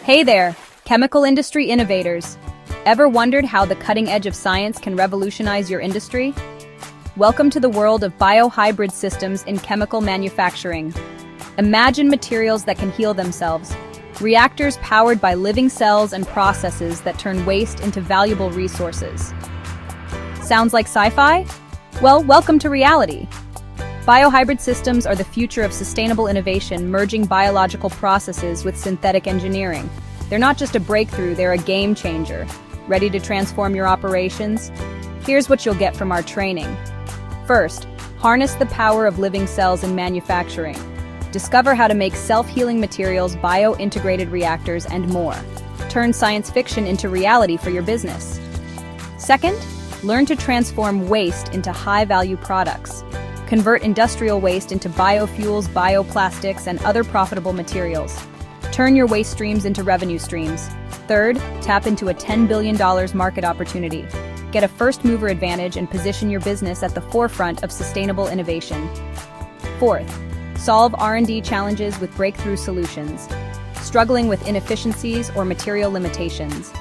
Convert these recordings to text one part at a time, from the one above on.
Hey there, chemical industry innovators. Ever wondered how the cutting edge of science can revolutionize your industry? Welcome to the world of biohybrid systems in chemical manufacturing. Imagine materials that can heal themselves. Reactors powered by living cells and processes that turn waste into valuable resources. Sounds like sci-fi? Well, welcome to reality. Biohybrid systems are the future of sustainable innovation, merging biological processes with synthetic engineering. They're not just a breakthrough, they're a game changer. Ready to transform your operations? Here's what you'll get from our training. First, harness the power of living cells in manufacturing. Discover how to make self-healing materials, bio-integrated reactors, and more. Turn science fiction into reality for your business. Second, learn to transform waste into high-value products. Convert industrial waste into biofuels, bioplastics, and other profitable materials. Turn your waste streams into revenue streams. Third, tap into a $10 billion market opportunity. Get a first-mover advantage and position your business at the forefront of sustainable innovation. Fourth, solve R&D challenges with breakthrough solutions. Struggling with inefficiencies or material limitations?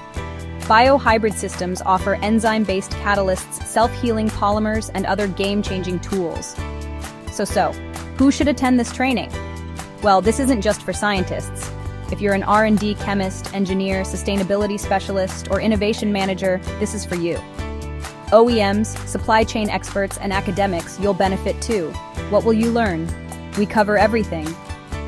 Biohybrid systems offer enzyme-based catalysts, self-healing polymers, and other game-changing tools. So, who should attend this training? Well, this isn't just for scientists. If you're an R&D chemist, engineer, sustainability specialist, or innovation manager, this is for you. OEMs, supply chain experts, and academics, you'll benefit too. What will you learn? We cover everything,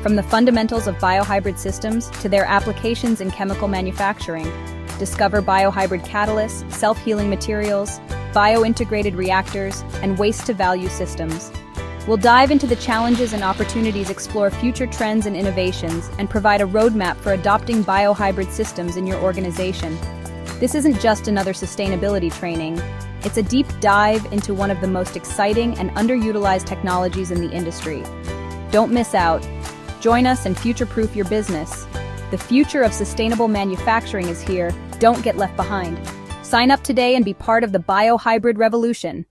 from the fundamentals of biohybrid systems to their applications in chemical manufacturing. Discover biohybrid catalysts, self-healing materials, bio-integrated reactors, and waste-to-value systems. We'll dive into the challenges and opportunities, explore future trends and innovations, and provide a roadmap for adopting biohybrid systems in your organization. This isn't just another sustainability training. It's a deep dive into one of the most exciting and underutilized technologies in the industry. Don't miss out. Join us and future-proof your business. The future of sustainable manufacturing is here. Don't get left behind. Sign up today and be part of the biohybrid revolution.